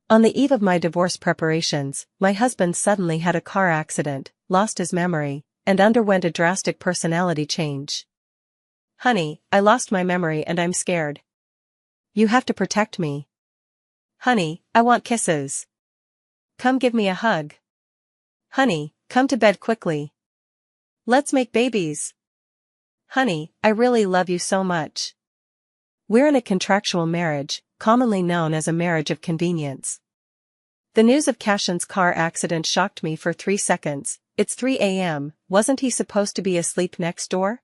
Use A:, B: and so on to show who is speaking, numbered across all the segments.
A: On the eve of my divorce preparations, my husband suddenly had a car accident, lost his memory, and underwent a drastic personality change. Honey, I lost my memory and I'm scared. You have to protect me. Honey, I want kisses. Come give me a hug. Honey, come to bed quickly. Let's make babies. Honey, I really love you so much. We're in a contractual marriage, commonly known as a marriage of convenience. The news of Cashin's car accident shocked me for 3 seconds. It's 3 a.m., wasn't he supposed to be asleep next door?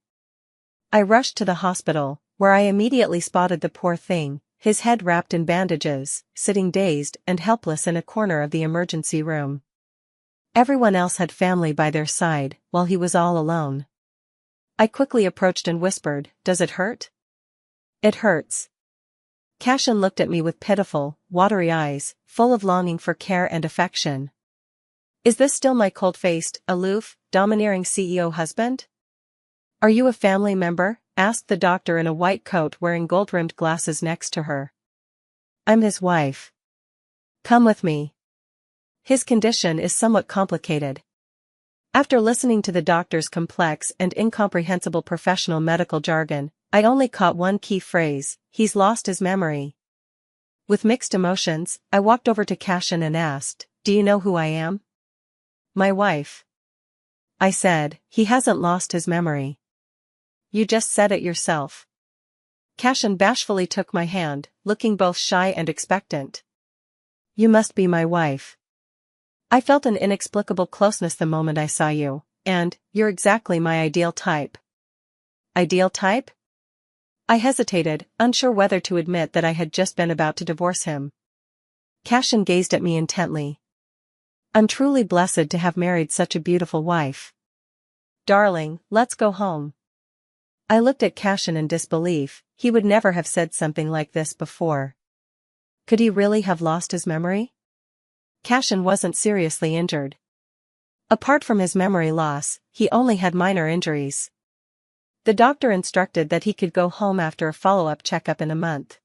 A: I rushed to the hospital, where I immediately spotted the poor thing, his head wrapped in bandages, sitting dazed and helpless in a corner of the emergency room. Everyone else had family by their side, while he was all alone. I quickly approached and whispered, "Does it hurt?" "It hurts." Cashin looked at me with pitiful, watery eyes, full of longing for care and affection. Is this still my cold-faced, aloof, domineering CEO husband? Are you a family member? Asked the doctor in a white coat wearing gold-rimmed glasses next to her. I'm his wife. Come with me. His condition is somewhat complicated. After listening to the doctor's complex and incomprehensible professional medical jargon, I only caught one key phrase: he's lost his memory. With mixed emotions, I walked over to Cashin and asked, "Do you know who I am?" "My wife." I said, "He hasn't lost his memory." "You just said it yourself." Cashin bashfully took my hand, looking both shy and expectant. "You must be my wife. I felt an inexplicable closeness the moment I saw you, and you're exactly my ideal type." Ideal type? I hesitated, unsure whether to admit that I had just been about to divorce him. Cashin gazed at me intently. I'm truly blessed to have married such a beautiful wife. Darling, let's go home. I looked at Cashin in disbelief. He would never have said something like this before. Could he really have lost his memory? Cashin wasn't seriously injured. Apart from his memory loss, he only had minor injuries. The doctor instructed that he could go home after a follow-up checkup in a month.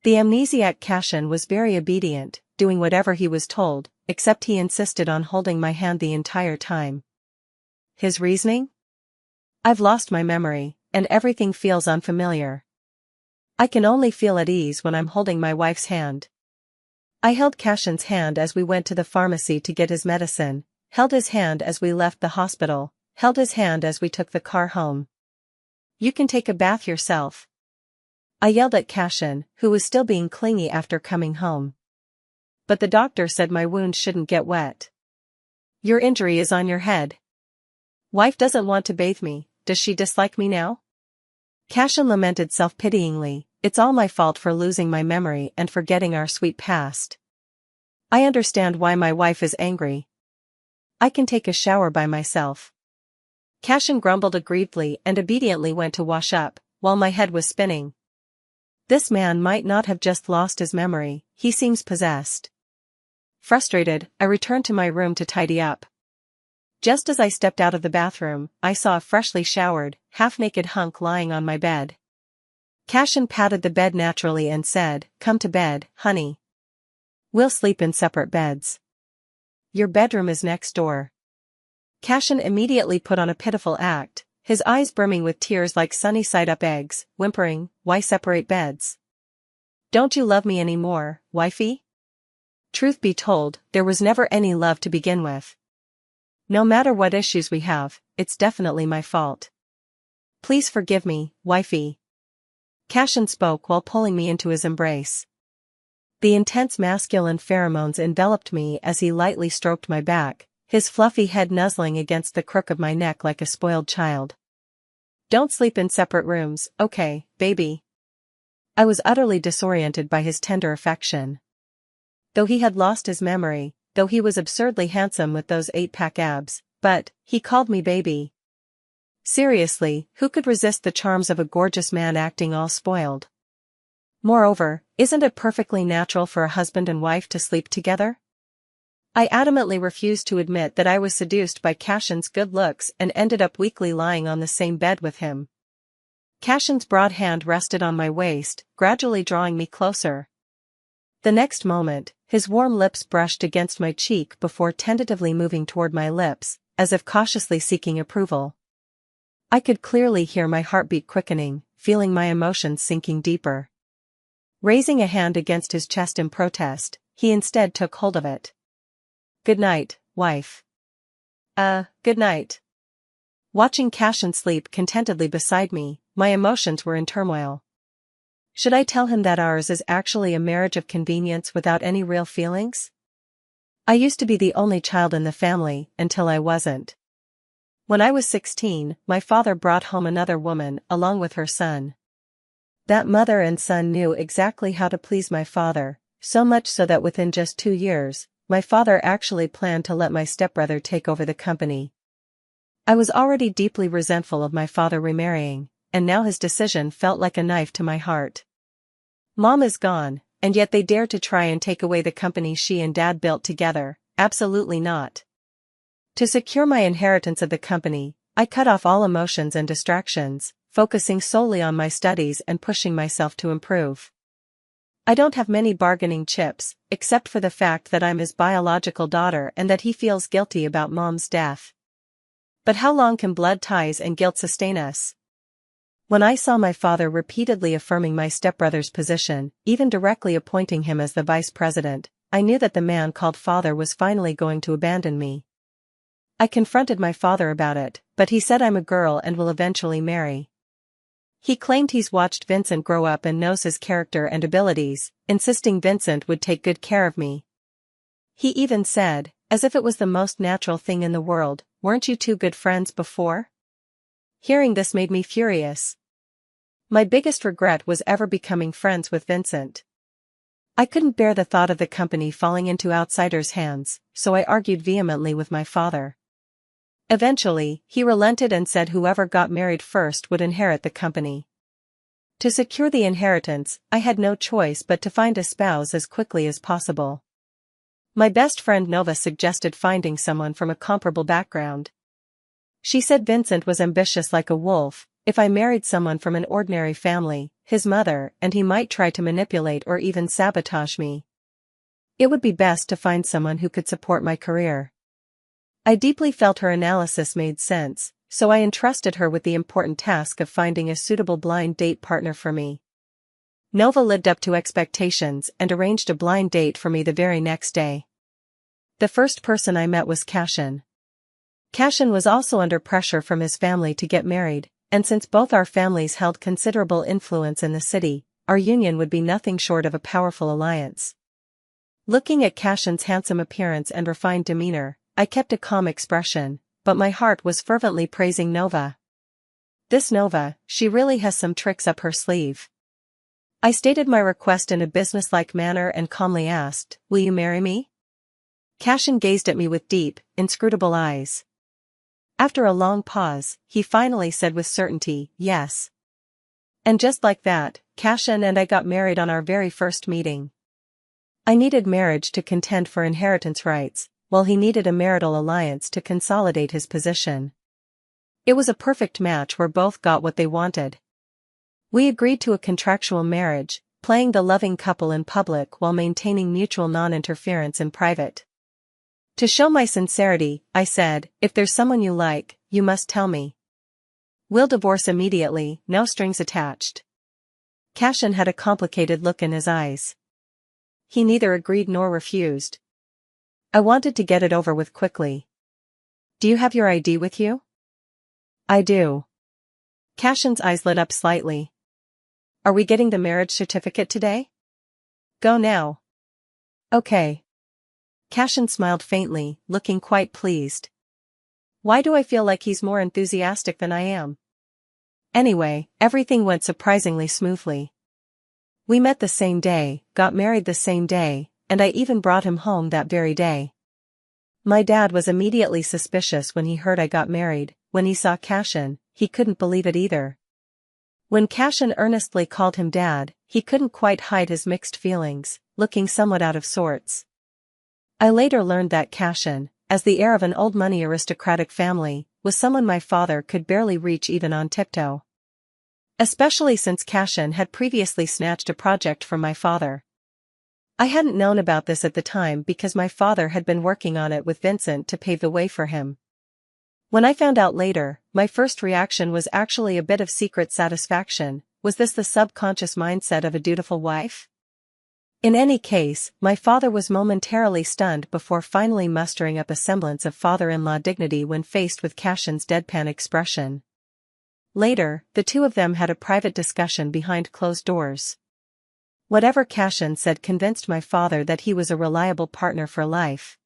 A: The amnesiac Cashin was very obedient, doing whatever he was told, except he insisted on holding my hand the entire time. His reasoning? I've lost my memory, and everything feels unfamiliar. I can only feel at ease when I'm holding my wife's hand. I held Cashin's hand as we went to the pharmacy to get his medicine, held his hand as we left the hospital, held his hand as we took the car home. You can take a bath yourself. I yelled at Cashin, who was still being clingy after coming home. But the doctor said my wound shouldn't get wet. Your injury is on your head. Wife doesn't want to bathe me, does she dislike me now? Cashin lamented self-pityingly, it's all my fault for losing my memory and forgetting our sweet past. I understand why my wife is angry. I can take a shower by myself. Cashin grumbled aggrievedly and obediently went to wash up, while my head was spinning. This man might not have just lost his memory, he seems possessed. Frustrated, I returned to my room to tidy up. Just as I stepped out of the bathroom, I saw a freshly showered, half-naked hunk lying on my bed. Cashin patted the bed naturally and said, "Come to bed, honey. We'll sleep in separate beds. Your bedroom is next door." Cashin immediately put on a pitiful act, his eyes brimming with tears like sunny-side-up eggs, whimpering, "Why separate beds? Don't you love me anymore, wifey?" Truth be told, there was never any love to begin with. No matter what issues we have, it's definitely my fault. Please forgive me, wifey. Cashin spoke while pulling me into his embrace. The intense masculine pheromones enveloped me as he lightly stroked my back, his fluffy head nuzzling against the crook of my neck like a spoiled child. Don't sleep in separate rooms, okay, baby? I was utterly disoriented by his tender affection. Though he had lost his memory, though he was absurdly handsome with those 8-pack abs, but, he called me baby. Seriously, who could resist the charms of a gorgeous man acting all spoiled? Moreover, isn't it perfectly natural for a husband and wife to sleep together? I adamantly refused to admit that I was seduced by Cashin's good looks and ended up weakly lying on the same bed with him. Cashin's broad hand rested on my waist, gradually drawing me closer. The next moment, His warm lips brushed against my cheek before tentatively moving toward my lips, as if cautiously seeking approval. I could clearly hear my heartbeat quickening, feeling my emotions sinking deeper. Raising a hand against his chest in protest, he instead took hold of it. "Good night, wife." Good night." Watching Cashin sleep contentedly beside me, my emotions were in turmoil. Should I tell him that ours is actually a marriage of convenience without any real feelings? I used to be the only child in the family until I wasn't. When I was 16, my father brought home another woman along with her son. That mother and son knew exactly how to please my father, so much so that within just 2 years, my father actually planned to let my stepbrother take over the company. I was already deeply resentful of my father remarrying, and now his decision felt like a knife to my heart. Mom is gone, and yet they dare to try and take away the company she and Dad built together. Absolutely not. To secure my inheritance of the company, I cut off all emotions and distractions, focusing solely on my studies and pushing myself to improve. I don't have many bargaining chips, except for the fact that I'm his biological daughter and that he feels guilty about Mom's death. But how long can blood ties and guilt sustain us? When I saw my father repeatedly affirming my stepbrother's position, even directly appointing him as the vice president, I knew that the man called father was finally going to abandon me. I confronted my father about it, but he said I'm a girl and will eventually marry. He claimed he's watched Vincent grow up and knows his character and abilities, insisting Vincent would take good care of me. He even said, as if it was the most natural thing in the world, "Weren't you two good friends before?" Hearing this made me furious. My biggest regret was ever becoming friends with Vincent. I couldn't bear the thought of the company falling into outsiders' hands, so I argued vehemently with my father. Eventually, he relented and said whoever got married first would inherit the company. To secure the inheritance, I had no choice but to find a spouse as quickly as possible. My best friend Nova suggested finding someone from a comparable background. She said Vincent was ambitious like a wolf. If I married someone from an ordinary family, his mother, and he might try to manipulate or even sabotage me. It would be best to find someone who could support my career. I deeply felt her analysis made sense, so I entrusted her with the important task of finding a suitable blind date partner for me. Nova lived up to expectations and arranged a blind date for me the very next day. The first person I met was Cashin. Cashin was also under pressure from his family to get married, and since both our families held considerable influence in the city, our union would be nothing short of a powerful alliance. Looking at Cashin's handsome appearance and refined demeanor, I kept a calm expression, but my heart was fervently praising Nova. This Nova, she really has some tricks up her sleeve. I stated my request in a businesslike manner and calmly asked, "Will you marry me?" Cashin gazed at me with deep, inscrutable eyes. After a long pause, he finally said with certainty, "Yes." And just like that, Cashin and I got married on our very first meeting. I needed marriage to contend for inheritance rights, while he needed a marital alliance to consolidate his position. It was a perfect match where both got what they wanted. We agreed to a contractual marriage, playing the loving couple in public while maintaining mutual non-interference in private. To show my sincerity, I said, "If there's someone you like, you must tell me. We'll divorce immediately, no strings attached." Cashin had a complicated look in his eyes. He neither agreed nor refused. I wanted to get it over with quickly. "Do you have your ID with you?" "I do." Cashin's eyes lit up slightly. "Are we getting the marriage certificate today?" "Go now." "Okay." Cashin smiled faintly, looking quite pleased. Why do I feel like he's more enthusiastic than I am? Anyway, everything went surprisingly smoothly. We met the same day, got married the same day, and I even brought him home that very day. My dad was immediately suspicious when he heard I got married. When he saw Cashin, he couldn't believe it either. When Cashin earnestly called him dad, he couldn't quite hide his mixed feelings, looking somewhat out of sorts. I later learned that Cashin, as the heir of an old money aristocratic family, was someone my father could barely reach even on tiptoe. Especially since Cashin had previously snatched a project from my father. I hadn't known about this at the time because my father had been working on it with Vincent to pave the way for him. When I found out later, my first reaction was actually a bit of secret satisfaction. Was this the subconscious mindset of a dutiful wife? In any case, my father was momentarily stunned before finally mustering up a semblance of father-in-law dignity when faced with Cashin's deadpan expression. Later, the two of them had a private discussion behind closed doors. Whatever Cashin said convinced my father that he was a reliable partner for life.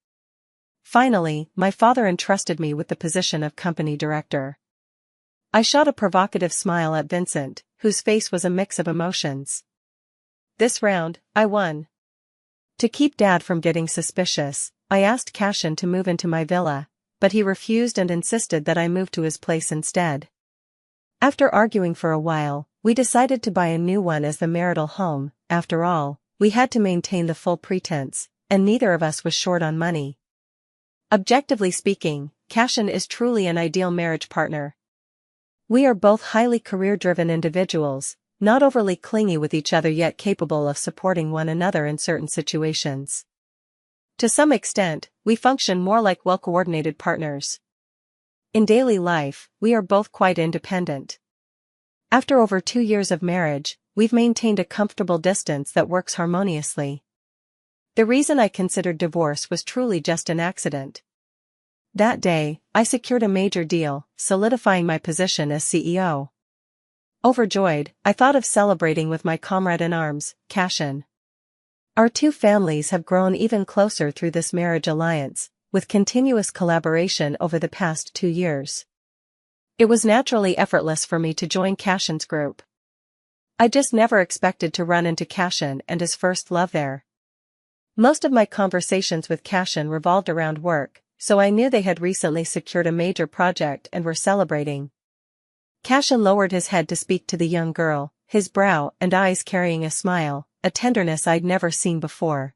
A: Finally, my father entrusted me with the position of company director. I shot a provocative smile at Vincent, whose face was a mix of emotions. This round, I won. To keep Dad from getting suspicious, I asked Cashin to move into my villa, but he refused and insisted that I move to his place instead. After arguing for a while, we decided to buy a new one as the marital home. After all, we had to maintain the full pretense, and neither of us was short on money. Objectively speaking, Cashin is truly an ideal marriage partner. We are both highly career-driven individuals, not overly clingy with each other yet capable of supporting one another in certain situations. To some extent, we function more like well-coordinated partners. In daily life, we are both quite independent. After over 2 years of marriage, we've maintained a comfortable distance that works harmoniously. The reason I considered divorce was truly just an accident. That day, I secured a major deal, solidifying my position as CEO. Overjoyed, I thought of celebrating with my comrade in arms, Cashin. Our two families have grown even closer through this marriage alliance, with continuous collaboration over the past 2 years. It was naturally effortless for me to join Cashin's group. I just never expected to run into Cashin and his first love there. Most of my conversations with Cashin revolved around work, so I knew they had recently secured a major project and were celebrating. Cashin lowered his head to speak to the young girl, his brow and eyes carrying a smile, a tenderness I'd never seen before.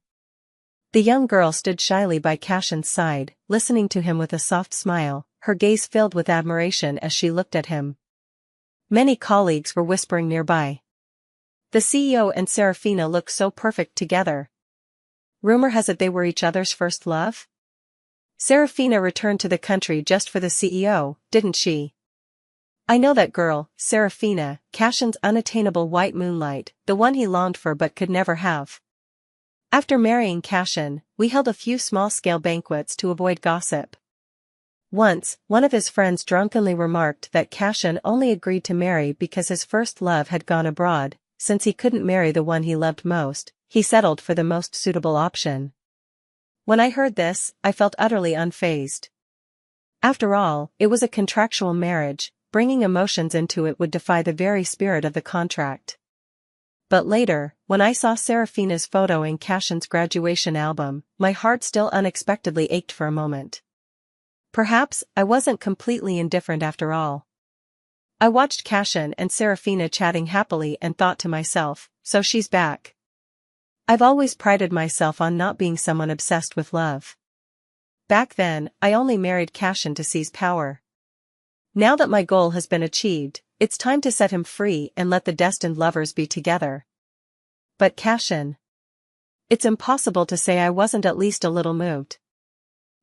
A: The young girl stood shyly by Cashin's side, listening to him with a soft smile, her gaze filled with admiration as she looked at him. Many colleagues were whispering nearby. The CEO and Serafina look so perfect together. Rumor has it they were each other's first love? Serafina returned to the country just for the CEO, didn't she? I know that girl, Serafina, Cashin's unattainable white moonlight, the one he longed for but could never have. After marrying Cashin, we held a few small-scale banquets to avoid gossip. Once, one of his friends drunkenly remarked that Cashin only agreed to marry because his first love had gone abroad. Since he couldn't marry the one he loved most, he settled for the most suitable option. When I heard this, I felt utterly unfazed. After all, it was a contractual marriage, bringing emotions into it would defy the very spirit of the contract. But later, when I saw Serafina's photo in Cashin's graduation album, my heart still unexpectedly ached for a moment. Perhaps I wasn't completely indifferent after all. I watched Cashin and Serafina chatting happily and thought to myself, so she's back. I've always prided myself on not being someone obsessed with love. Back then, I only married Cashin to seize power. Now that my goal has been achieved, it's time to set him free and let the destined lovers be together. But Cashin. It's impossible to say I wasn't at least a little moved.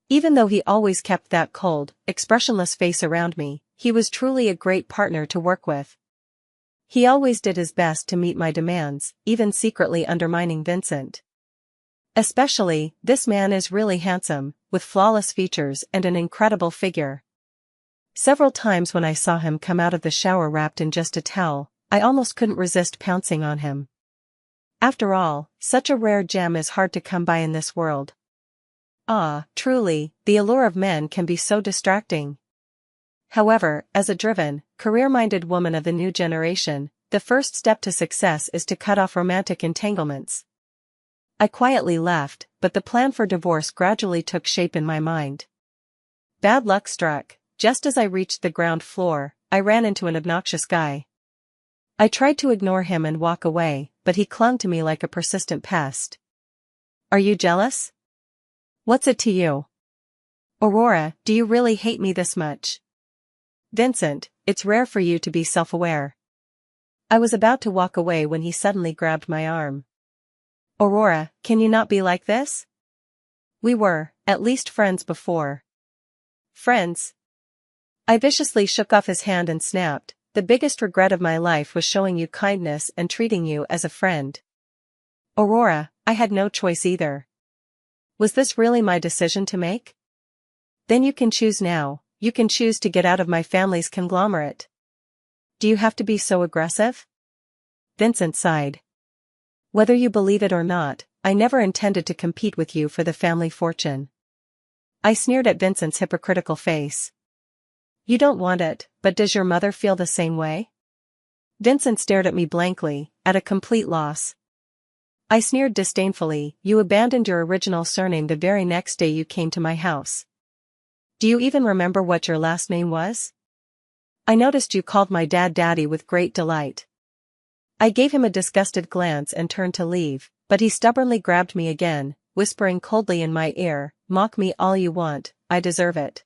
A: Even though he always kept that cold, expressionless face around me, he was truly a great partner to work with. He always did his best to meet my demands, even secretly undermining Vincent. Especially, this man is really handsome, with flawless features and an incredible figure. Several times when I saw him come out of the shower wrapped in just a towel, I almost couldn't resist pouncing on him. After all, such a rare gem is hard to come by in this world. Ah, truly, the allure of men can be so distracting. However, as a driven, career-minded woman of the new generation, the first step to success is to cut off romantic entanglements. I quietly left, but the plan for divorce gradually took shape in my mind. Bad luck struck. Just as I reached the ground floor, I ran into an obnoxious guy. I tried to ignore him and walk away, but he clung to me like a persistent pest. Are you jealous? What's it to you? Aurora, do you really hate me this much? Vincent, it's rare for you to be self-aware. I was about to walk away when he suddenly grabbed my arm. Aurora, can you not be like this? We were, at least friends before. Friends? I viciously shook off his hand and snapped, the biggest regret of my life was showing you kindness and treating you as a friend. Aurora, I had no choice either. Was this really my decision to make? Then you can choose now, you can choose to get out of my family's conglomerate. Do you have to be so aggressive? Vincent sighed. Whether you believe it or not, I never intended to compete with you for the family fortune. I sneered at Vincent's hypocritical face. You don't want it, but does your mother feel the same way? Vincent stared at me blankly, at a complete loss. I sneered disdainfully, you abandoned your original surname the very next day you came to my house. Do you even remember what your last name was? I noticed you called my dad Daddy with great delight. I gave him a disgusted glance and turned to leave, but he stubbornly grabbed me again, whispering coldly in my ear, mock me all you want, I deserve it.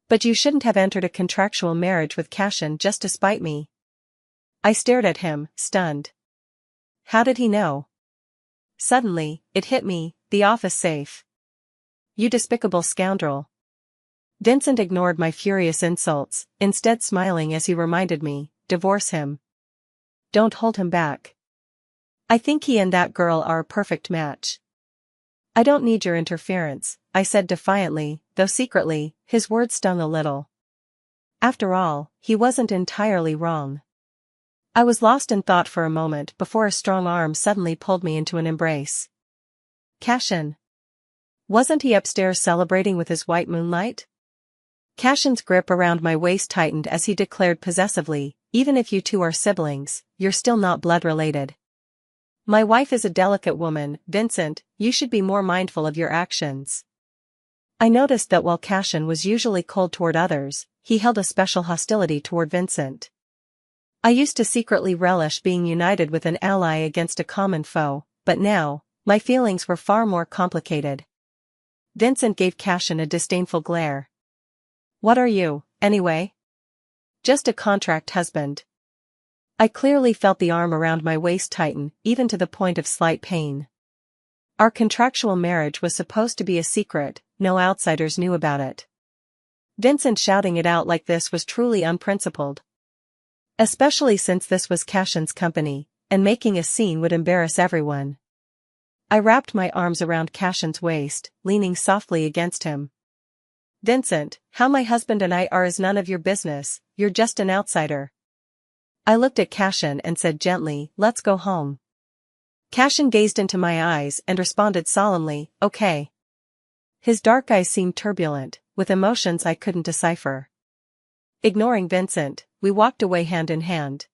A: But you shouldn't have entered a contractual marriage with Cashin just to spite me. I stared at him, stunned. How did he know? Suddenly, it hit me, the office safe. You despicable scoundrel. Vincent ignored my furious insults, instead smiling as he reminded me, divorce him. Don't hold him back. I think he and that girl are a perfect match. I don't need your interference, I said defiantly, though secretly, his words stung a little. After all, he wasn't entirely wrong. I was lost in thought for a moment before a strong arm suddenly pulled me into an embrace. Cashin. Wasn't he upstairs celebrating with his white moonlight? Cashin's grip around my waist tightened as he declared possessively, even if you two are siblings, you're still not blood-related. My wife is a delicate woman, Vincent, you should be more mindful of your actions. I noticed that while Cashin was usually cold toward others, he held a special hostility toward Vincent. I used to secretly relish being united with an ally against a common foe, but now, my feelings were far more complicated. Vincent gave Cashin a disdainful glare. What are you, anyway? Just a contract husband. I clearly felt the arm around my waist tighten, even to the point of slight pain. Our contractual marriage was supposed to be a secret, no outsiders knew about it. Vincent shouting it out like this was truly unprincipled. Especially since this was Cashin's company, and making a scene would embarrass everyone. I wrapped my arms around Cashin's waist, leaning softly against him. Vincent, how my husband and I are is none of your business, you're just an outsider. I looked at Cashin and said gently, let's go home. Cashin gazed into my eyes and responded solemnly, okay. His dark eyes seemed turbulent, with emotions I couldn't decipher. Ignoring Vincent, we walked away hand in hand.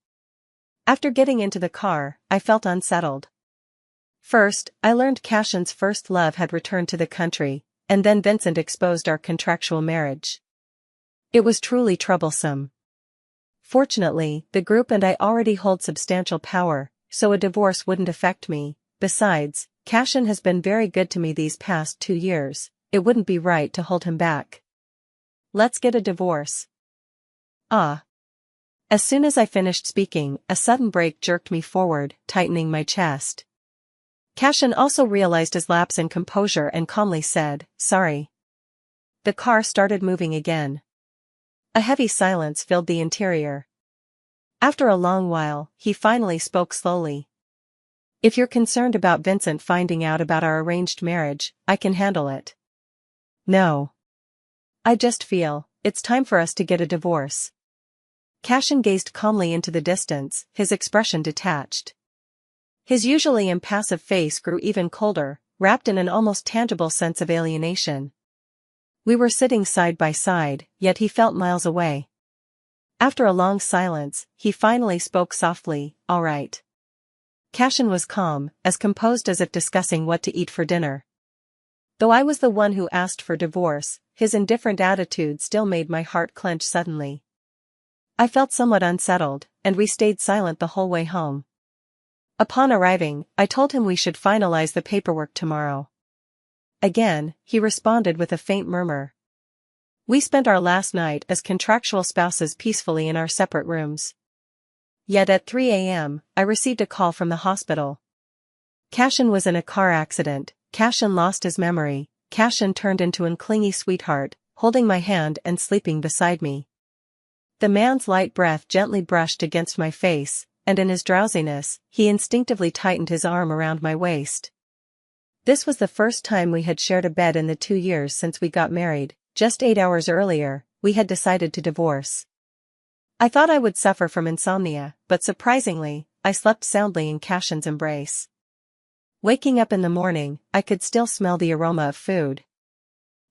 A: After getting into the car, I felt unsettled. First, I learned Cashin's first love had returned to the country, and then Vincent exposed our contractual marriage. It was truly troublesome. Fortunately, the group and I already hold substantial power, so a divorce wouldn't affect me. Besides, Cashin has been very good to me these past 2 years, it wouldn't be right to hold him back. Let's get a divorce. Ah. As soon as I finished speaking, a sudden break jerked me forward, tightening my chest. Cashin also realized his lapse in composure and calmly said, sorry. The car started moving again. A heavy silence filled the interior. After a long while, he finally spoke slowly. If you're concerned about Vincent finding out about our arranged marriage, I can handle it. No. I just feel, it's time for us to get a divorce. Cashin gazed calmly into the distance, his expression detached. His usually impassive face grew even colder, wrapped in an almost tangible sense of alienation. We were sitting side by side, yet he felt miles away. After a long silence, he finally spoke softly, all right. Cashin was calm, as composed as if discussing what to eat for dinner. Though I was the one who asked for divorce, his indifferent attitude still made my heart clench suddenly. I felt somewhat unsettled, and we stayed silent the whole way home. Upon arriving, I told him we should finalize the paperwork tomorrow. Again, he responded with a faint murmur. We spent our last night as contractual spouses peacefully in our separate rooms. Yet at 3 a.m., I received a call from the hospital. Cashin was in a car accident, Cashin lost his memory, Cashin turned into an clingy sweetheart, holding my hand and sleeping beside me. The man's light breath gently brushed against my face, and in his drowsiness, he instinctively tightened his arm around my waist. This was the first time we had shared a bed in the 2 years since we got married. Just 8 hours earlier, we had decided to divorce. I thought I would suffer from insomnia, but surprisingly, I slept soundly in Cashin's embrace. Waking up in the morning, I could still smell the aroma of food.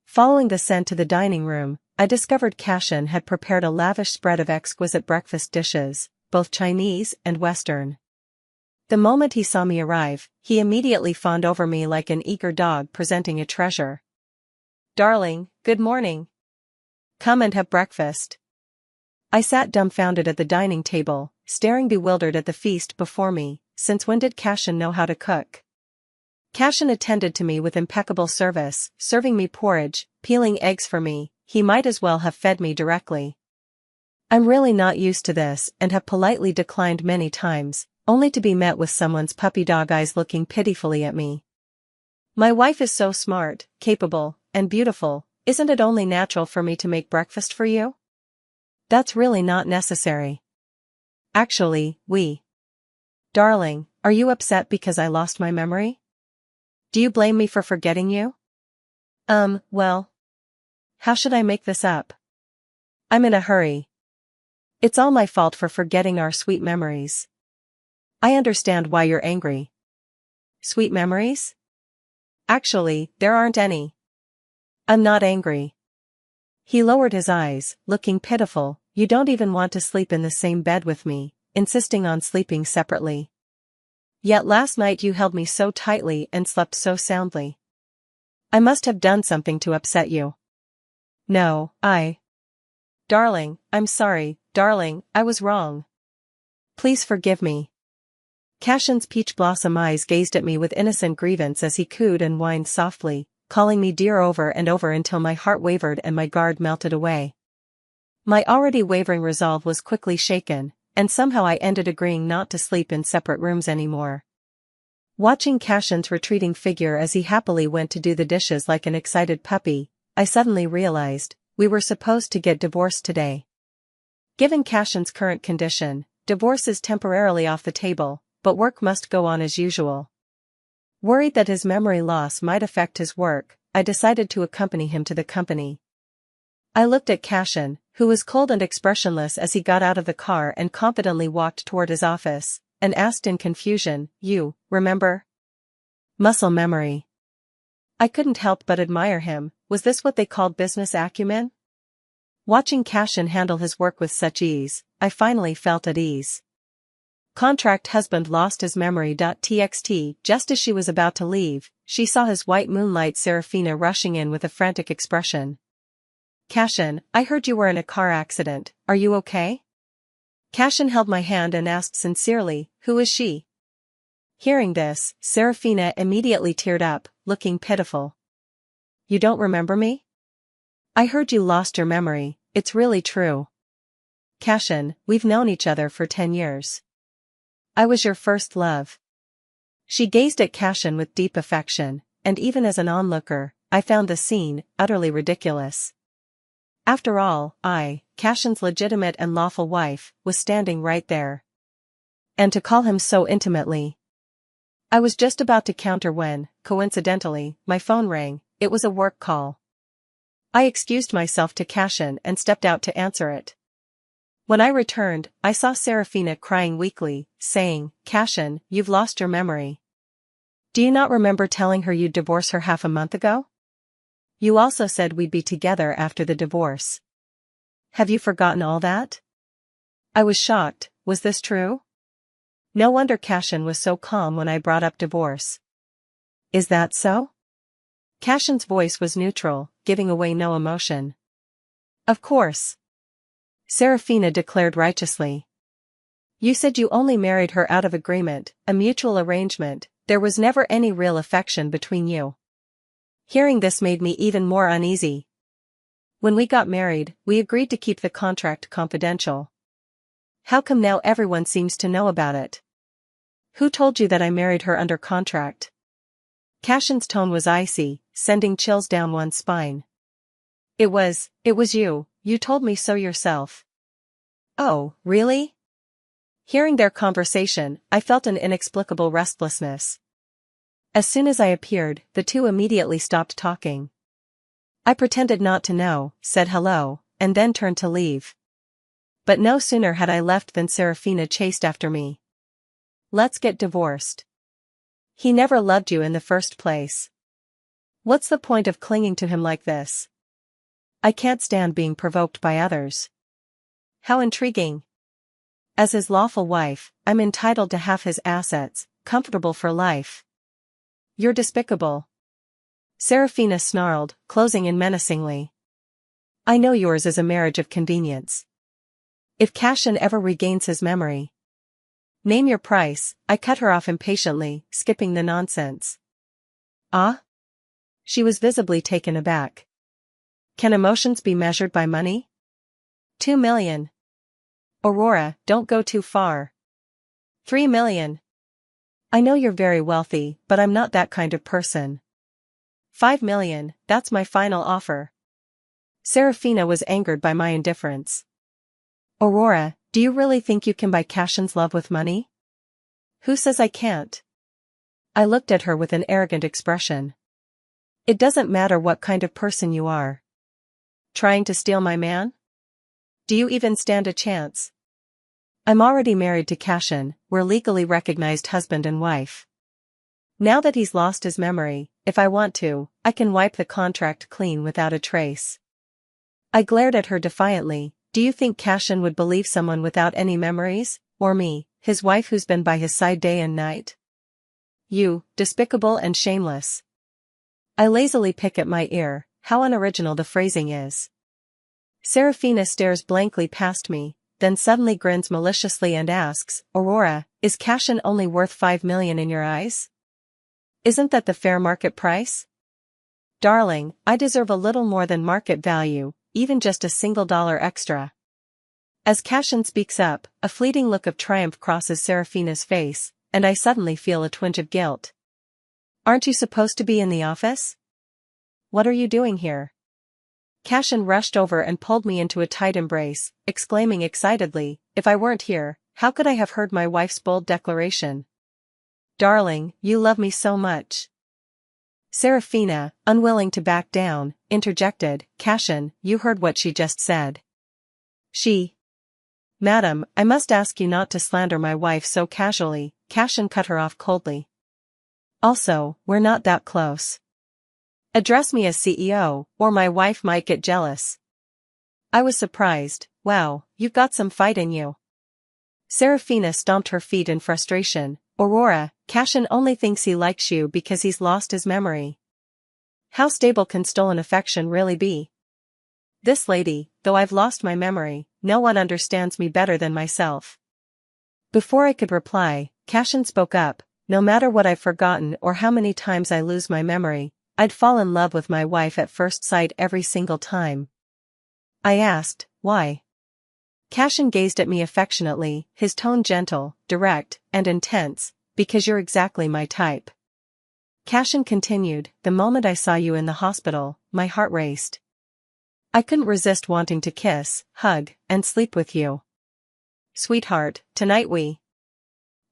A: Following the scent to the dining room, I discovered Cashin had prepared a lavish spread of exquisite breakfast dishes, both Chinese and Western. The moment he saw me arrive, he immediately fawned over me like an eager dog presenting a treasure. "Darling, good morning. Come and have breakfast." I sat dumbfounded at the dining table, staring bewildered at the feast before me. Since when did Cashin know how to cook? Cashin attended to me with impeccable service, serving me porridge, peeling eggs for me. He might as well have fed me directly. I'm really not used to this and have politely declined many times, only to be met with someone's puppy dog eyes looking pitifully at me. My wife is so smart, capable, and beautiful, isn't it only natural for me to make breakfast for you? That's really not necessary. Actually, Darling, are you upset because I lost my memory? Do you blame me for forgetting you? Well. How should I make this up? I'm in a hurry. It's all my fault for forgetting our sweet memories. I understand why you're angry. Sweet memories? Actually, there aren't any. I'm not angry. He lowered his eyes, looking pitiful. You don't even want to sleep in the same bed with me, insisting on sleeping separately. Yet last night you held me so tightly and slept so soundly. I must have done something to upset you. No, Darling, I'm sorry, darling, I was wrong. Please forgive me. Cashin's peach blossom eyes gazed at me with innocent grievance as he cooed and whined softly, calling me dear over and over until my heart wavered and my guard melted away. My already wavering resolve was quickly shaken, and somehow I ended agreeing not to sleep in separate rooms anymore. Watching Cashin's retreating figure as he happily went to do the dishes like an excited puppy, I suddenly realized, we were supposed to get divorced today. Given Cashin's current condition, divorce is temporarily off the table, but work must go on as usual. Worried that his memory loss might affect his work, I decided to accompany him to the company. I looked at Cashin, who was cold and expressionless as he got out of the car and confidently walked toward his office, and asked in confusion, "You, remember? Muscle memory." I couldn't help but admire him. Was this what they called business acumen? Watching Cashin handle his work with such ease, I finally felt at ease. Contract husband lost his memory.txt. Just as she was about to leave, she saw his white moonlight Serafina rushing in with a frantic expression. "Cashin, I heard you were in a car accident, are you okay?" Cashin held my hand and asked sincerely, "Who is she?" Hearing this, Serafina immediately teared up, looking pitiful. "You don't remember me? I heard you lost your memory, it's really true. Cashin, we've known each other for 10 years. I was your first love." She gazed at Cashin with deep affection, and even as an onlooker, I found the scene utterly ridiculous. After all, Cashin's legitimate and lawful wife, was standing right there. And to call him so intimately. I was just about to counter when, coincidentally, my phone rang. It was a work call. I excused myself to Cashin and stepped out to answer it. When I returned, I saw Serafina crying weakly, saying, "Cashin, you've lost your memory. Do you not remember telling her you'd divorce her half a month ago? You also said we'd be together after the divorce. Have you forgotten all that?" I was shocked. Was this true? No wonder Cashin was so calm when I brought up divorce. "Is that so?" Cashin's voice was neutral, giving away no emotion. "Of course," Serafina declared righteously. "You said you only married her out of agreement, a mutual arrangement. There was never any real affection between you." Hearing this made me even more uneasy. "When we got married, we agreed to keep the contract confidential. How come now everyone seems to know about it?" Who told you that I married her under contract? Cashin's tone was icy, sending chills down one's spine. It was you. You told me so yourself. Oh, really? Hearing their conversation, I felt an inexplicable restlessness. As soon as I appeared, the two immediately stopped talking. I pretended not to know, said hello, and then turned to leave. But no sooner had I left than Serafina chased after me. Let's get divorced. He never loved you in the first place. What's the point of clinging to him like this? I can't stand being provoked by others. How intriguing. As his lawful wife, I'm entitled to half his assets, comfortable for life. You're despicable. Serafina snarled, closing in menacingly. I know yours is a marriage of convenience. If Cashin ever regains his memory. Name your price, I cut her off impatiently, skipping the nonsense. Ah? She was visibly taken aback. Can emotions be measured by money? 2 million. Aurora, don't go too far. 3 million. I know you're very wealthy, but I'm not that kind of person. 5 million, that's my final offer. Serafina was angered by my indifference. Aurora, do you really think you can buy Cashin's love with money? Who says I can't? I looked at her with an arrogant expression. It doesn't matter what kind of person you are. Trying to steal my man? Do you even stand a chance? I'm already married to Cashin, we're legally recognized husband and wife. Now that he's lost his memory, if I want to, I can wipe the contract clean without a trace. I glared at her defiantly. Do you think Cashin would believe someone without any memories, or me, his wife who's been by his side day and night? You, despicable and shameless. I lazily pick at my ear, how unoriginal the phrasing is. Serafina stares blankly past me, then suddenly grins maliciously and asks, Aurora, is Cashin only worth 5 million in your eyes? Isn't that the fair market price? Darling, I deserve a little more than market value, even just a single dollar extra. As Cashin speaks up, a fleeting look of triumph crosses Serafina's face, and I suddenly feel a twinge of guilt. Aren't you supposed to be in the office? What are you doing here? Cashin rushed over and pulled me into a tight embrace, exclaiming excitedly, if I weren't here, how could I have heard my wife's bold declaration? Darling, you love me so much. Serafina, unwilling to back down, interjected, Cashin, you heard what she just said. Madam, I must ask you not to slander my wife so casually, Cashin cut her off coldly. Also, we're not that close. Address me as CEO, or my wife might get jealous. I was surprised. Wow, you've got some fight in you. Serafina stomped her feet in frustration. Aurora, Cashin only thinks he likes you because he's lost his memory. How stable can stolen affection really be? This lady, though I've lost my memory, no one understands me better than myself. Before I could reply, Cashin spoke up, no matter what I've forgotten or how many times I lose my memory, I'd fall in love with my wife at first sight every single time. I asked, why? Cashin gazed at me affectionately, his tone gentle, direct, and intense, because you're exactly my type. Cashin continued, the moment I saw you in the hospital, my heart raced. I couldn't resist wanting to kiss, hug, and sleep with you. Sweetheart, tonight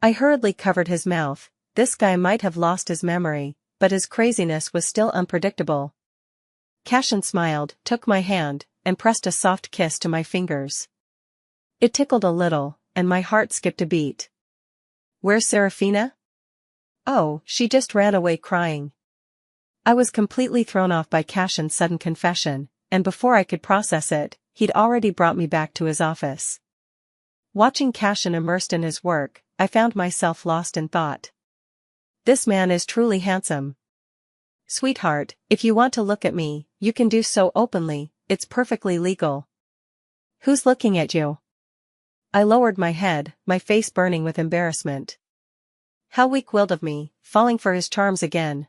A: I hurriedly covered his mouth. This guy might have lost his memory, but his craziness was still unpredictable. Cashin smiled, took my hand, and pressed a soft kiss to my fingers. It tickled a little, and my heart skipped a beat. Where's Serafina? Oh, she just ran away crying. I was completely thrown off by Cashin's sudden confession, and before I could process it, he'd already brought me back to his office. Watching Cashin immersed in his work, I found myself lost in thought. This man is truly handsome. Sweetheart, if you want to look at me, you can do so openly, it's perfectly legal. Who's looking at you? I lowered my head, my face burning with embarrassment. How weak-willed of me, falling for his charms again.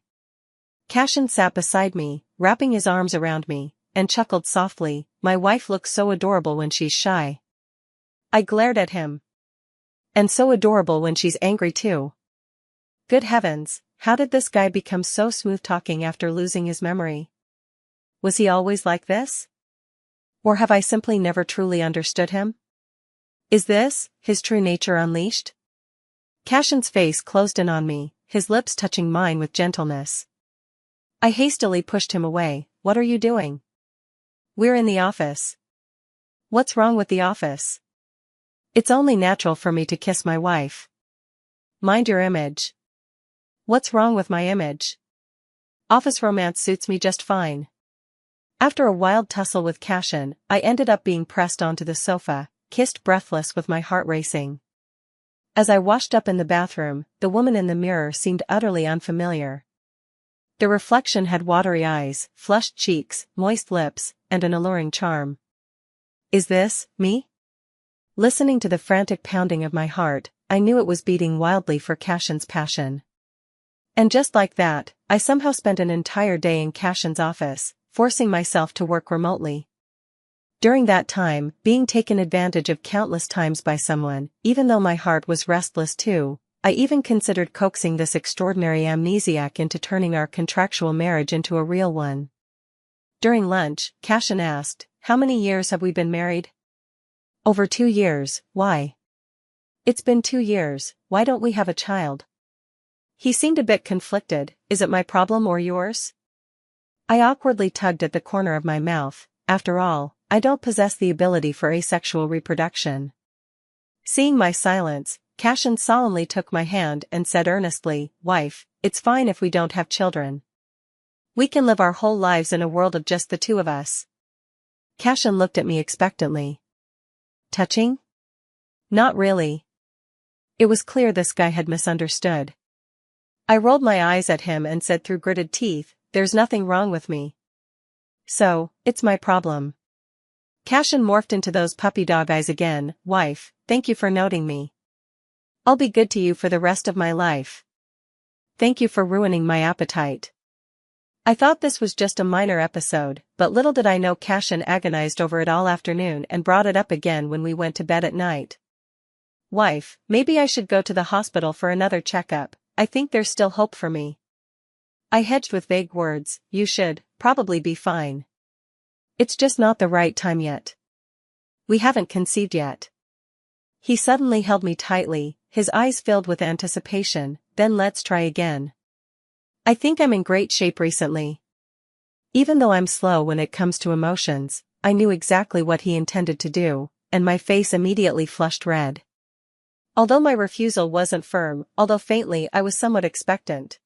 A: Cashin sat beside me, wrapping his arms around me, and chuckled softly, my wife looks so adorable when she's shy. I glared at him. And so adorable when she's angry too. Good heavens, how did this guy become so smooth-talking after losing his memory? Was he always like this? Or have I simply never truly understood him? Is this his true nature unleashed? Cashin's face closed in on me, his lips touching mine with gentleness. I hastily pushed him away. What are you doing? We're in the office. What's wrong with the office? It's only natural for me to kiss my wife. Mind your image. What's wrong with my image? Office romance suits me just fine. After a wild tussle with Cashin, I ended up being pressed onto the sofa, kissed breathless with my heart racing. As I washed up in the bathroom, the woman in the mirror seemed utterly unfamiliar. The reflection had watery eyes, flushed cheeks, moist lips, and an alluring charm. Is this me? Listening to the frantic pounding of my heart, I knew it was beating wildly for Cashin's passion. And just like that, I somehow spent an entire day in Cashin's office, forcing myself to work remotely. During that time, being taken advantage of countless times by someone, even though my heart was restless too, I even considered coaxing this extraordinary amnesiac into turning our contractual marriage into a real one. During lunch, Cashin asked, "How many years have we been married?" "Over 2 years, why?" "It's been 2 years, why don't we have a child?" He seemed a bit conflicted. Is it my problem or yours? I awkwardly tugged at the corner of my mouth. After all, I don't possess the ability for asexual reproduction. Seeing my silence, Cashin solemnly took my hand and said earnestly, "Wife, it's fine if we don't have children. We can live our whole lives in a world of just the two of us." Cashin looked at me expectantly. Touching? Not really. It was clear this guy had misunderstood. I rolled my eyes at him and said through gritted teeth, "There's nothing wrong with me." "So, it's my problem." Cashin morphed into those puppy dog eyes again. "Wife, thank you for noting me. I'll be good to you for the rest of my life. Thank you for ruining my appetite." I thought this was just a minor episode, but little did I know Cashin agonized over it all afternoon and brought it up again when we went to bed at night. "Wife, maybe I should go to the hospital for another checkup. I think there's still hope for me." I hedged with vague words. "You should probably be fine. It's just not the right time yet. We haven't conceived yet." He suddenly held me tightly, his eyes filled with anticipation. "Then let's try again. I think I'm in great shape recently." Even though I'm slow when it comes to emotions, I knew exactly what he intended to do, and my face immediately flushed red. Although my refusal wasn't firm, although faintly I was somewhat expectant.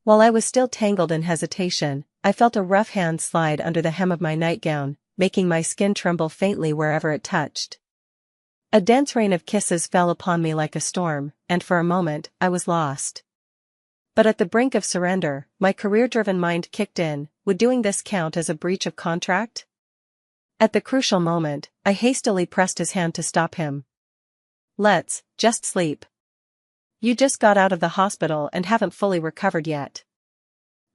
A: While I was still tangled in hesitation, I felt a rough hand slide under the hem of my nightgown, making my skin tremble faintly wherever it touched. A dense rain of kisses fell upon me like a storm, and for a moment, I was lost. But at the brink of surrender, my career-driven mind kicked in. Would doing this count as a breach of contract? At the crucial moment, I hastily pressed his hand to stop him. "Let's just sleep. You just got out of the hospital and haven't fully recovered yet."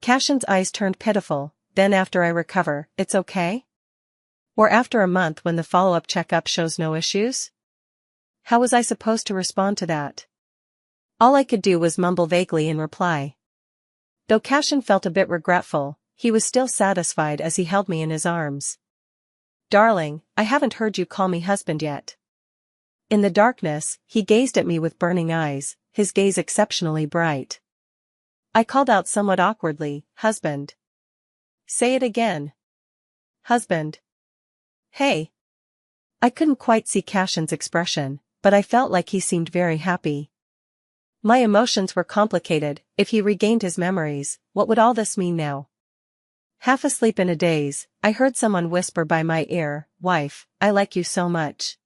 A: Cashin's eyes turned pitiful. "Then after I recover, it's okay? Or after a month when the follow-up checkup shows no issues?" How was I supposed to respond to that? All I could do was mumble vaguely in reply. Though Cashin felt a bit regretful, he was still satisfied as he held me in his arms. "Darling, I haven't heard you call me husband yet." In the darkness, he gazed at me with burning eyes, his gaze exceptionally bright. I called out somewhat awkwardly, "Husband." "Say it again." "Husband." "Hey." I couldn't quite see Cashin's expression, but I felt like he seemed very happy. My emotions were complicated. If he regained his memories, what would all this mean now? Half asleep in a daze, I heard someone whisper by my ear, "Wife, I like you so much."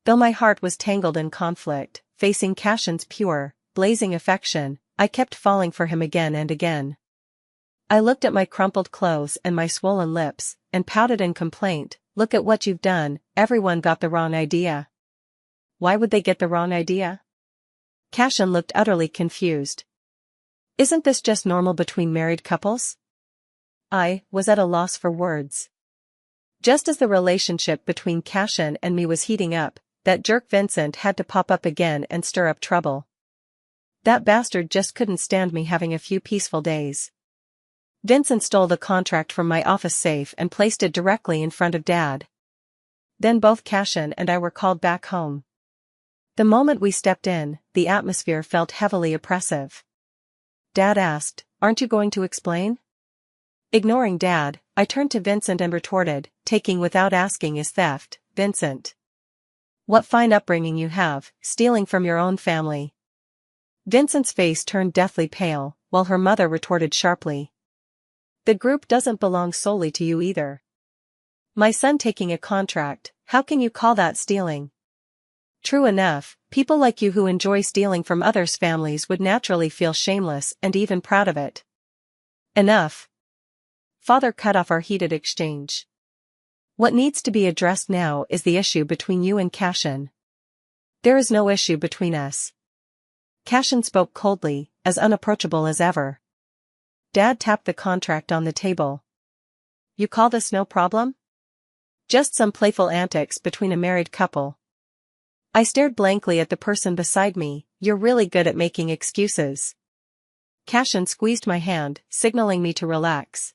A: Though my heart was tangled in conflict, facing Cashin's pure, blazing affection, I kept falling for him again and again. I looked at my crumpled clothes and my swollen lips, and pouted in complaint, "Look at what you've done, everyone got the wrong idea." Why would they get the wrong idea? Cashin looked utterly confused. "Isn't this just normal between married couples?" I was at a loss for words. Just as the relationship between Cashin and me was heating up, that jerk Vincent had to pop up again and stir up trouble. That bastard just couldn't stand me having a few peaceful days. Vincent stole the contract from my office safe and placed it directly in front of Dad. Then both Cashin and I were called back home. The moment we stepped in, the atmosphere felt heavily oppressive. Dad asked, "Aren't you going to explain?" Ignoring Dad, I turned to Vincent and retorted, "Taking without asking is theft, Vincent. What fine upbringing you have, stealing from your own family." Vincent's face turned deathly pale, while her mother retorted sharply, "The group doesn't belong solely to you either. My son taking a contract, how can you call that stealing?" True enough, people like you who enjoy stealing from others' families would naturally feel shameless and even proud of it. Enough. Father cut off our heated exchange. What needs to be addressed now is the issue between you and Cashin. There is no issue between us. Cashin spoke coldly, as unapproachable as ever. Dad tapped the contract on the table. "You call this no problem? Just some playful antics between a married couple." I stared blankly at the person beside me. "You're really good at making excuses." Cashin squeezed my hand, signaling me to relax.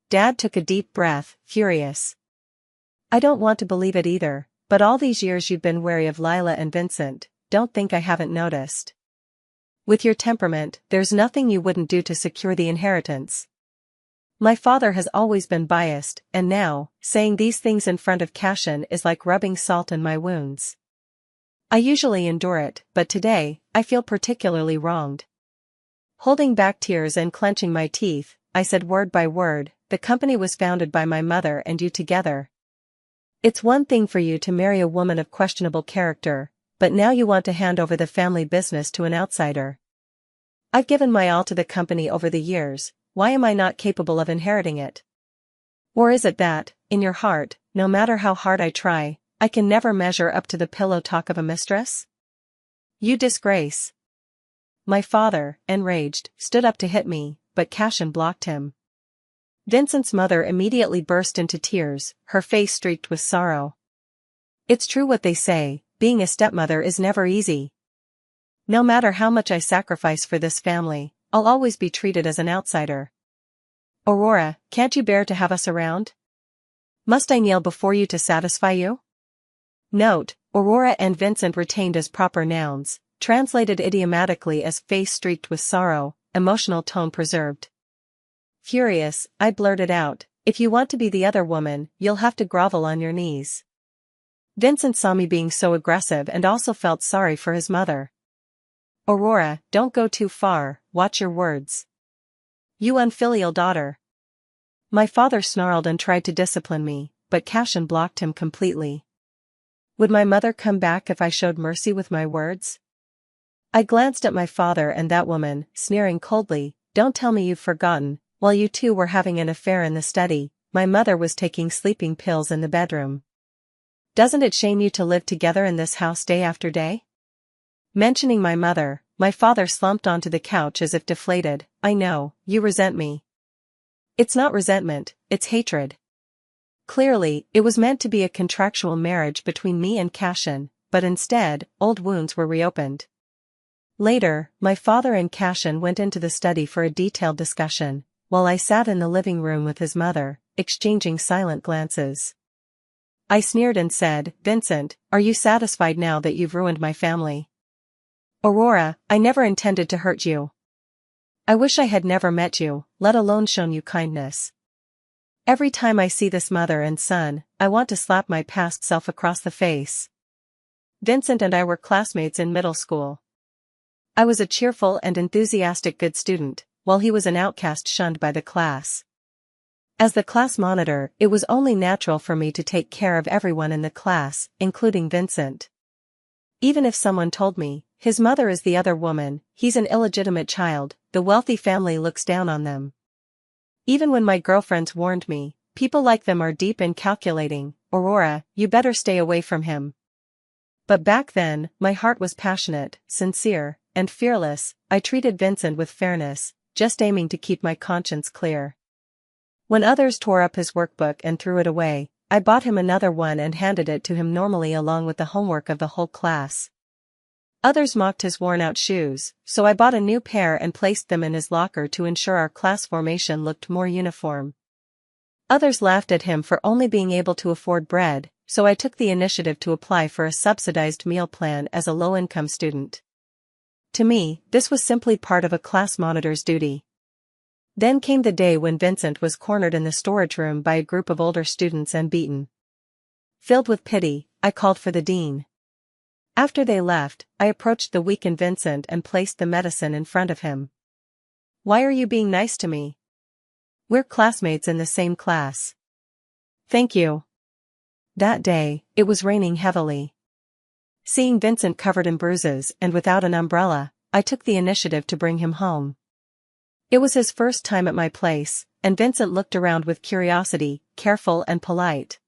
A: Dad took a deep breath, furious. "I don't want to believe it either, but all these years you've been wary of Lila and Vincent, don't think I haven't noticed. With your temperament, there's nothing you wouldn't do to secure the inheritance. My father has always been biased, and now, saying these things in front of Cashin is like rubbing salt in my wounds. I usually endure it, but today, I feel particularly wronged." Holding back tears and clenching my teeth, I said word by word, "The company was founded by my mother and you together. It's one thing for you to marry a woman of questionable character, but now you want to hand over the family business to an outsider. I've given my all to the company over the years, why am I not capable of inheriting it? Or is it that, in your heart, no matter how hard I try, I can never measure up to the pillow talk of a mistress? You disgrace." My father, enraged, stood up to hit me, but Cashin blocked him. Vincent's mother immediately burst into tears, her face streaked with sorrow. "It's true what they say, being a stepmother is never easy. No matter how much I sacrifice for this family, I'll always be treated as an outsider. Aurora, can't you bear to have us around? Must I kneel before you to satisfy you?" Note, Aurora and Vincent retained as proper nouns, translated idiomatically as face streaked with sorrow, emotional tone preserved. Furious, I blurted out, "If you want to be the other woman, you'll have to grovel on your knees." Vincent saw me being so aggressive and also felt sorry for his mother. "Aurora, don't go too far, watch your words. You unfilial daughter." My father snarled and tried to discipline me, but Cashin blocked him completely. Would my mother come back if I showed mercy with my words? I glanced at my father and that woman, sneering coldly, "Don't tell me you've forgotten, while you two were having an affair in the study, my mother was taking sleeping pills in the bedroom. Doesn't it shame you to live together in this house day after day?" Mentioning my mother, my father slumped onto the couch as if deflated. "I know, you resent me. It's not resentment, it's hatred. Clearly, it was meant to be a contractual marriage between me and Cashin, but instead, old wounds were reopened." Later, my father and Cashin went into the study for a detailed discussion, while I sat in the living room with his mother, exchanging silent glances. I sneered and said, "Vincent, are you satisfied now that you've ruined my family?" "Aurora, I never intended to hurt you. I wish I had never met you, let alone shown you kindness. Every time I see this mother and son, I want to slap my past self across the face. Vincent and I were classmates in middle school. I was a cheerful and enthusiastic good student, while he was an outcast shunned by the class. As the class monitor, it was only natural for me to take care of everyone in the class, including Vincent. Even if someone told me, his mother is the other woman, he's an illegitimate child, the wealthy family looks down on them. Even when my girlfriends warned me, people like them are deep and calculating, Aurora, you better stay away from him. But back then, my heart was passionate, sincere, and fearless. I treated Vincent with fairness, just aiming to keep my conscience clear. When others tore up his workbook and threw it away, I bought him another one and handed it to him normally along with the homework of the whole class. Others mocked his worn-out shoes, so I bought a new pair and placed them in his locker to ensure our class formation looked more uniform. Others laughed at him for only being able to afford bread, so I took the initiative to apply for a subsidized meal plan as a low-income student. To me, this was simply part of a class monitor's duty. Then came the day when Vincent was cornered in the storage room by a group of older students and beaten. Filled with pity, I called for the dean. After they left, I approached the weakened Vincent and placed the medicine in front of him. "Why are you being nice to me? We're classmates in the same class." "Thank you." That day, it was raining heavily. Seeing Vincent covered in bruises and without an umbrella, I took the initiative to bring him home. It was his first time at my place, and Vincent looked around with curiosity, careful and polite.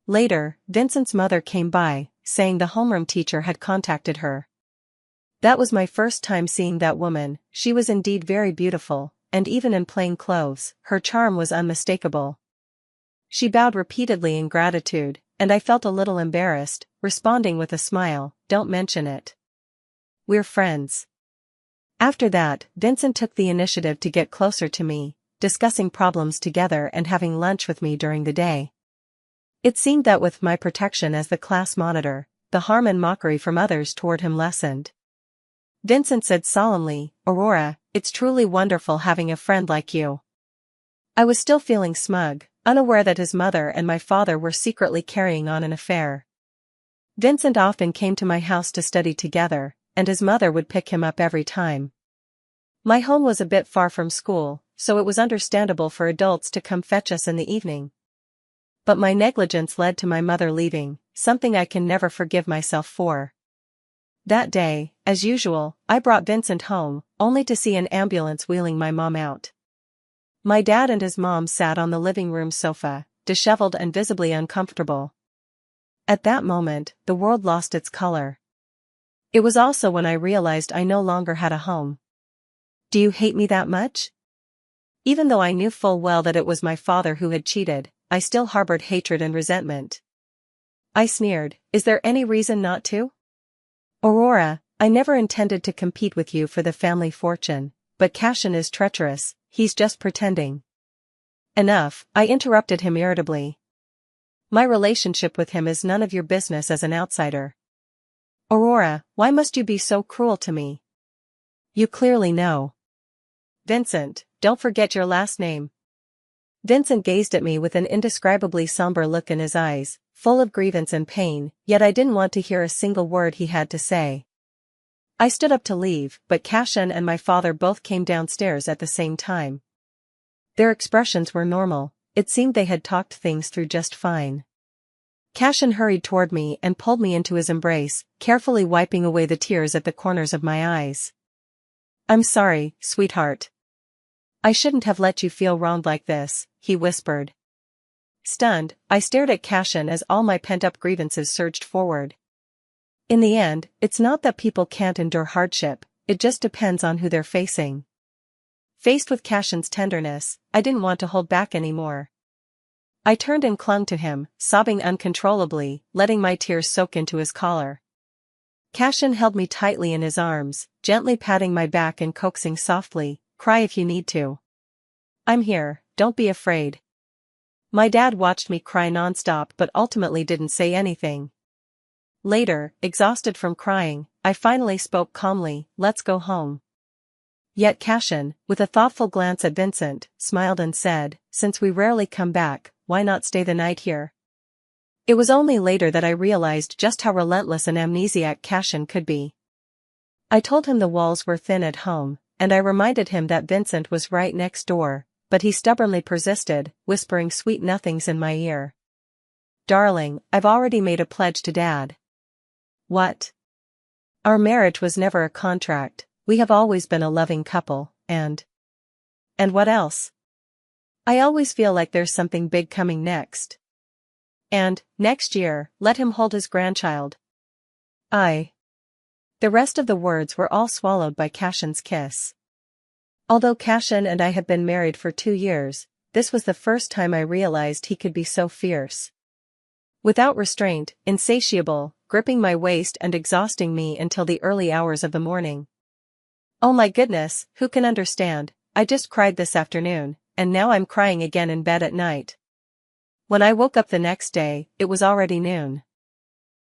A: Later, Vincent's mother came by, saying the homeroom teacher had contacted her. That was my first time seeing that woman. She was indeed very beautiful, and even in plain clothes, her charm was unmistakable. She bowed repeatedly in gratitude, and I felt a little embarrassed, responding with a smile, "Don't mention it. We're friends." After that, Vincent took the initiative to get closer to me, discussing problems together and having lunch with me during the day. It seemed that with my protection as the class monitor, the harm and mockery from others toward him lessened. Vincent said solemnly, "Aurora, it's truly wonderful having a friend like you." I was still feeling smug, unaware that his mother and my father were secretly carrying on an affair. Vincent often came to my house to study together, and his mother would pick him up every time. My home was a bit far from school, so it was understandable for adults to come fetch us in the evening. But my negligence led to my mother leaving, something I can never forgive myself for. That day, as usual, I brought Vincent home, only to see an ambulance wheeling my mom out. My dad and his mom sat on the living room sofa, disheveled and visibly uncomfortable. At that moment, the world lost its color. It was also when I realized I no longer had a home. "Do you hate me that much?" Even though I knew full well that it was my father who had cheated, I still harbored hatred and resentment. I sneered, "Is there any reason not to? Aurora, I never intended to compete with you for the family fortune, but Cashin is treacherous, he's just pretending." "Enough," I interrupted him irritably. "My relationship with him is none of your business as an outsider. Aurora, why must you be so cruel to me? You clearly know." "Vincent, don't forget your last name." Vincent gazed at me with an indescribably somber look in his eyes, full of grievance and pain, yet I didn't want to hear a single word he had to say. I stood up to leave, but Cashin and my father both came downstairs at the same time. Their expressions were normal, it seemed they had talked things through just fine. Cashin hurried toward me and pulled me into his embrace, carefully wiping away the tears at the corners of my eyes. "I'm sorry, sweetheart. I shouldn't have let you feel wronged like this," he whispered. Stunned, I stared at Cashin as all my pent-up grievances surged forward. In the end, it's not that people can't endure hardship, it just depends on who they're facing. Faced with Cashin's tenderness, I didn't want to hold back anymore. I turned and clung to him, sobbing uncontrollably, letting my tears soak into his collar. Cashin held me tightly in his arms, gently patting my back and coaxing softly, "Cry if you need to. I'm here, don't be afraid." My dad watched me cry nonstop but ultimately didn't say anything. Later, exhausted from crying, I finally spoke calmly, "Let's go home." Yet Cashin, with a thoughtful glance at Vincent, smiled and said, "Since we rarely come back, why not stay the night here?" It was only later that I realized just how relentless an amnesiac Cashin could be. I told him the walls were thin at home, and I reminded him that Vincent was right next door, but he stubbornly persisted, whispering sweet nothings in my ear. "Darling, I've already made a pledge to Dad." "What?" "Our marriage was never a contract, we have always been a loving couple, and what else? I always feel like there's something big coming next. And, next year, let him hold his grandchild." The rest of the words were all swallowed by Cashin's kiss. Although Cashin and I had been married for 2 years, this was the first time I realized he could be so fierce. Without restraint, insatiable, gripping my waist and exhausting me until the early hours of the morning. Oh my goodness, who can understand? I just cried this afternoon, and now I'm crying again in bed at night. When I woke up the next day, it was already noon.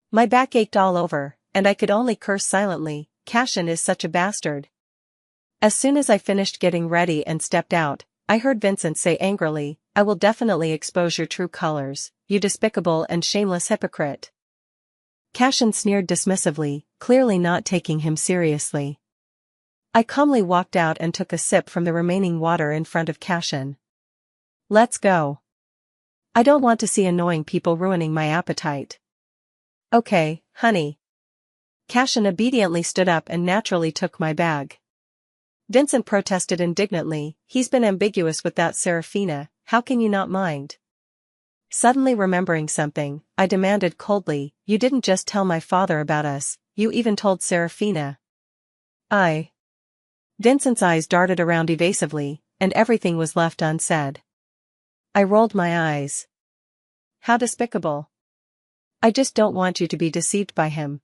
A: My back ached all over, and I could only curse silently. Cashin is such a bastard. As soon as I finished getting ready and stepped out, I heard Vincent say angrily, I will definitely expose your true colors, you despicable and shameless hypocrite. Cashin sneered dismissively, clearly not taking him seriously. I calmly walked out and took a sip from the remaining water in front of Cashin. Let's go. I don't want to see annoying people ruining my appetite. Okay, honey. Cashin obediently stood up and naturally took my bag. Vincent protested indignantly, he's been ambiguous with that Serafina, how can you not mind? Suddenly remembering something, I demanded coldly, you didn't just tell my father about us, you even told Serafina. Vincent's eyes darted around evasively, and everything was left unsaid. I rolled my eyes. How despicable. I just don't want you to be deceived by him.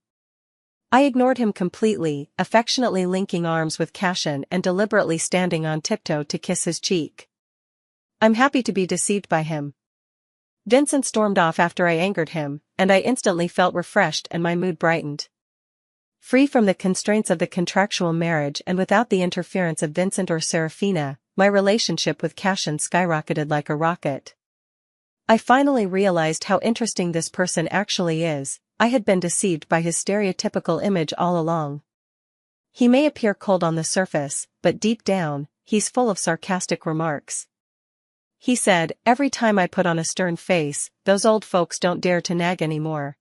A: I ignored him completely, affectionately linking arms with Cashin and deliberately standing on tiptoe to kiss his cheek. I'm happy to be deceived by him. Vincent stormed off after I angered him, and I instantly felt refreshed and my mood brightened. Free from the constraints of the contractual marriage and without the interference of Vincent or Serafina, my relationship with Cashin skyrocketed like a rocket. I finally realized how interesting this person actually is. I had been deceived by his stereotypical image all along. He may appear cold on the surface, but deep down, he's full of sarcastic remarks. He said, every time I put on a stern face, those old folks don't dare to nag anymore.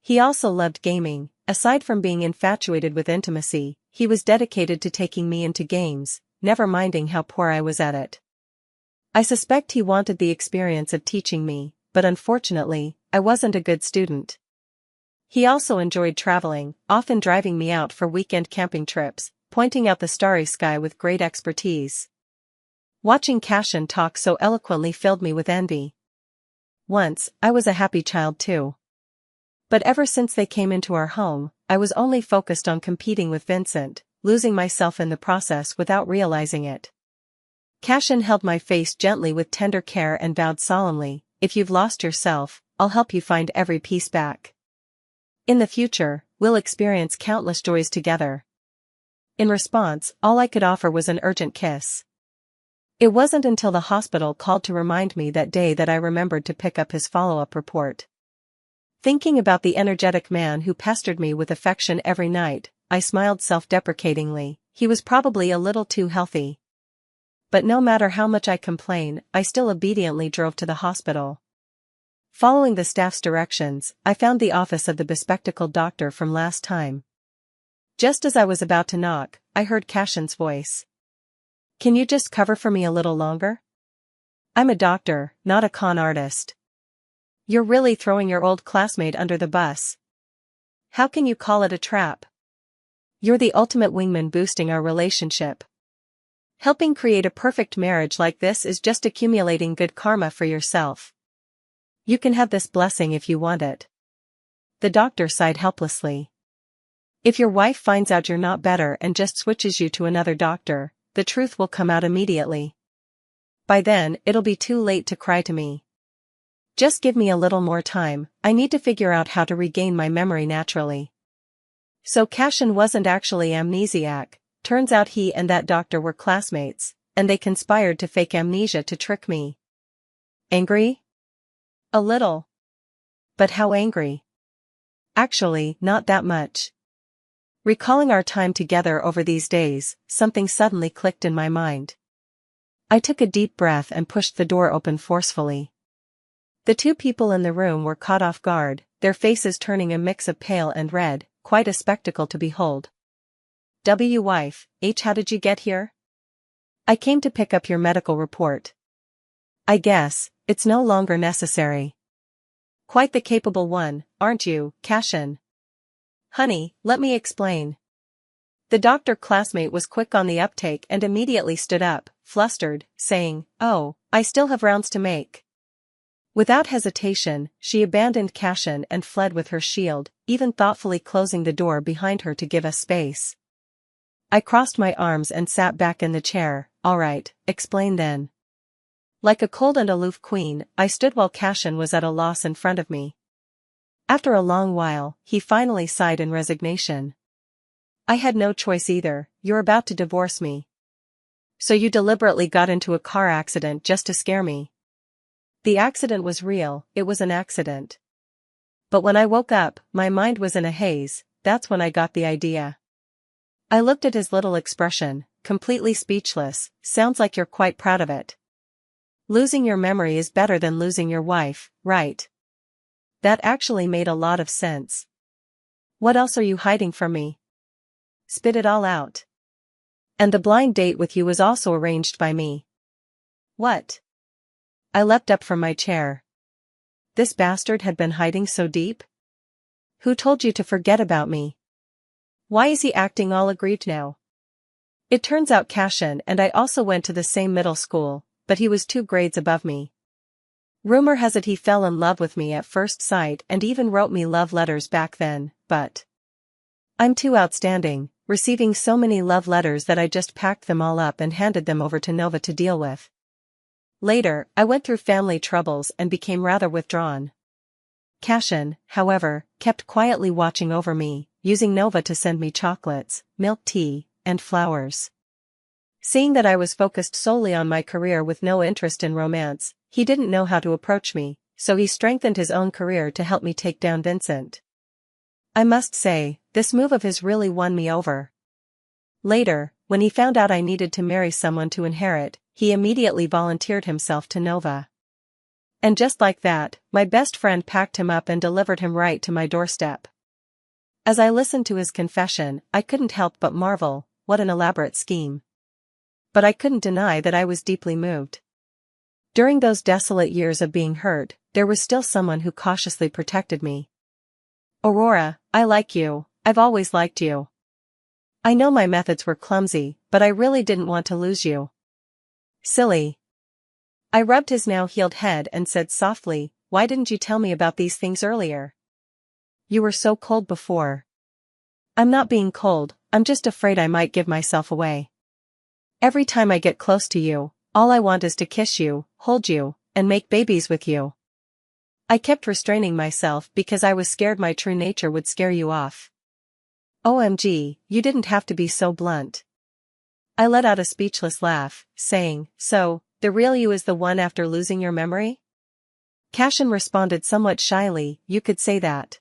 A: He also loved gaming. Aside from being infatuated with intimacy, he was dedicated to taking me into games, never minding how poor I was at it. I suspect he wanted the experience of teaching me, but unfortunately, I wasn't a good student. He also enjoyed traveling, often driving me out for weekend camping trips, pointing out the starry sky with great expertise. Watching Cashin talk so eloquently filled me with envy. Once, I was a happy child too. But ever since they came into our home, I was only focused on competing with Vincent, losing myself in the process without realizing it. Cashin held my face gently with tender care and vowed solemnly, if you've lost yourself, I'll help you find every piece back. In the future, we'll experience countless joys together. In response, all I could offer was an urgent kiss. It wasn't until the hospital called to remind me that day that I remembered to pick up his follow-up report. Thinking about the energetic man who pestered me with affection every night, I smiled self-deprecatingly. He was probably a little too healthy. But no matter how much I complained, I still obediently drove to the hospital. Following the staff's directions, I found the office of the bespectacled doctor from last time. Just as I was about to knock, I heard Cashin's voice. Can you just cover for me a little longer? I'm a doctor, not a con artist. You're really throwing your old classmate under the bus. How can you call it a trap? You're the ultimate wingman boosting our relationship. Helping create a perfect marriage like this is just accumulating good karma for yourself. You can have this blessing if you want it. The doctor sighed helplessly. If your wife finds out you're not better and just switches you to another doctor, the truth will come out immediately. By then, it'll be too late to cry to me. Just give me a little more time, I need to figure out how to regain my memory naturally. So Cashin wasn't actually amnesiac, turns out he and that doctor were classmates, and they conspired to fake amnesia to trick me. Angry? A little. But how angry? Actually, not that much. Recalling our time together over these days, something suddenly clicked in my mind. I took a deep breath and pushed the door open forcefully. The two people in the room were caught off guard, their faces turning a mix of pale and red, quite a spectacle to behold. Wife, how did you get here? I came to pick up your medical report. I guess, it's no longer necessary. Quite the capable one, aren't you, Cashin? Honey, let me explain. The doctor classmate was quick on the uptake and immediately stood up, flustered, saying, Oh, I still have rounds to make. Without hesitation, she abandoned Cashin and fled with her shield, even thoughtfully closing the door behind her to give us space. I crossed my arms and sat back in the chair. All right, explain then. Like a cold and aloof queen, I stood while Cashin was at a loss in front of me. After a long while, he finally sighed in resignation. I had no choice either. You're about to divorce me. So you deliberately got into a car accident just to scare me. The accident was real, it was an accident. But when I woke up, my mind was in a haze. That's when I got the idea. I looked at his little expression, completely speechless. Sounds like you're quite proud of it. Losing your memory is better than losing your wife, right? That actually made a lot of sense. What else are you hiding from me? Spit it all out. And the blind date with you was also arranged by me. What? I leapt up from my chair. This bastard had been hiding so deep? Who told you to forget about me? Why is he acting all aggrieved now? It turns out Cashin and I also went to the same middle school, but he was 2 grades above me. Rumor has it he fell in love with me at first sight and even wrote me love letters back then, but I'm too outstanding, receiving so many love letters that I just packed them all up and handed them over to Nova to deal with. Later, I went through family troubles and became rather withdrawn. Cashin, however, kept quietly watching over me, using Nova to send me chocolates, milk tea, and flowers. Seeing that I was focused solely on my career with no interest in romance, he didn't know how to approach me, so he strengthened his own career to help me take down Vincent. I must say, this move of his really won me over. Later, when he found out I needed to marry someone to inherit, he immediately volunteered himself to Nova. And just like that, my best friend packed him up and delivered him right to my doorstep. As I listened to his confession, I couldn't help but marvel, what an elaborate scheme. But I couldn't deny that I was deeply moved. During those desolate years of being hurt, there was still someone who cautiously protected me. Aurora, I like you, I've always liked you. I know my methods were clumsy, but I really didn't want to lose you. Silly. I rubbed his now healed head and said softly, why didn't you tell me about these things earlier? You were so cold before. I'm not being cold, I'm just afraid I might give myself away. Every time I get close to you, all I want is to kiss you, hold you, and make babies with you. I kept restraining myself because I was scared my true nature would scare you off. OMG, you didn't have to be so blunt. I let out a speechless laugh, saying, so, the real you is the one after losing your memory? Cashin responded somewhat shyly, you could say that.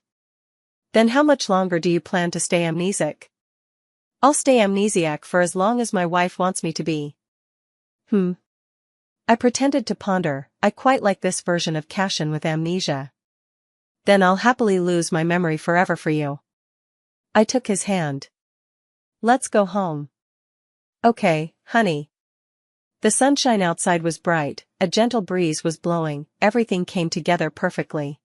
A: Then how much longer do you plan to stay amnesic? I'll stay amnesiac for as long as my wife wants me to be. I pretended to ponder, I quite like this version of Cashin with amnesia. Then I'll happily lose my memory forever for you. I took his hand. Let's go home. Okay, honey. The sunshine outside was bright, a gentle breeze was blowing, everything came together perfectly.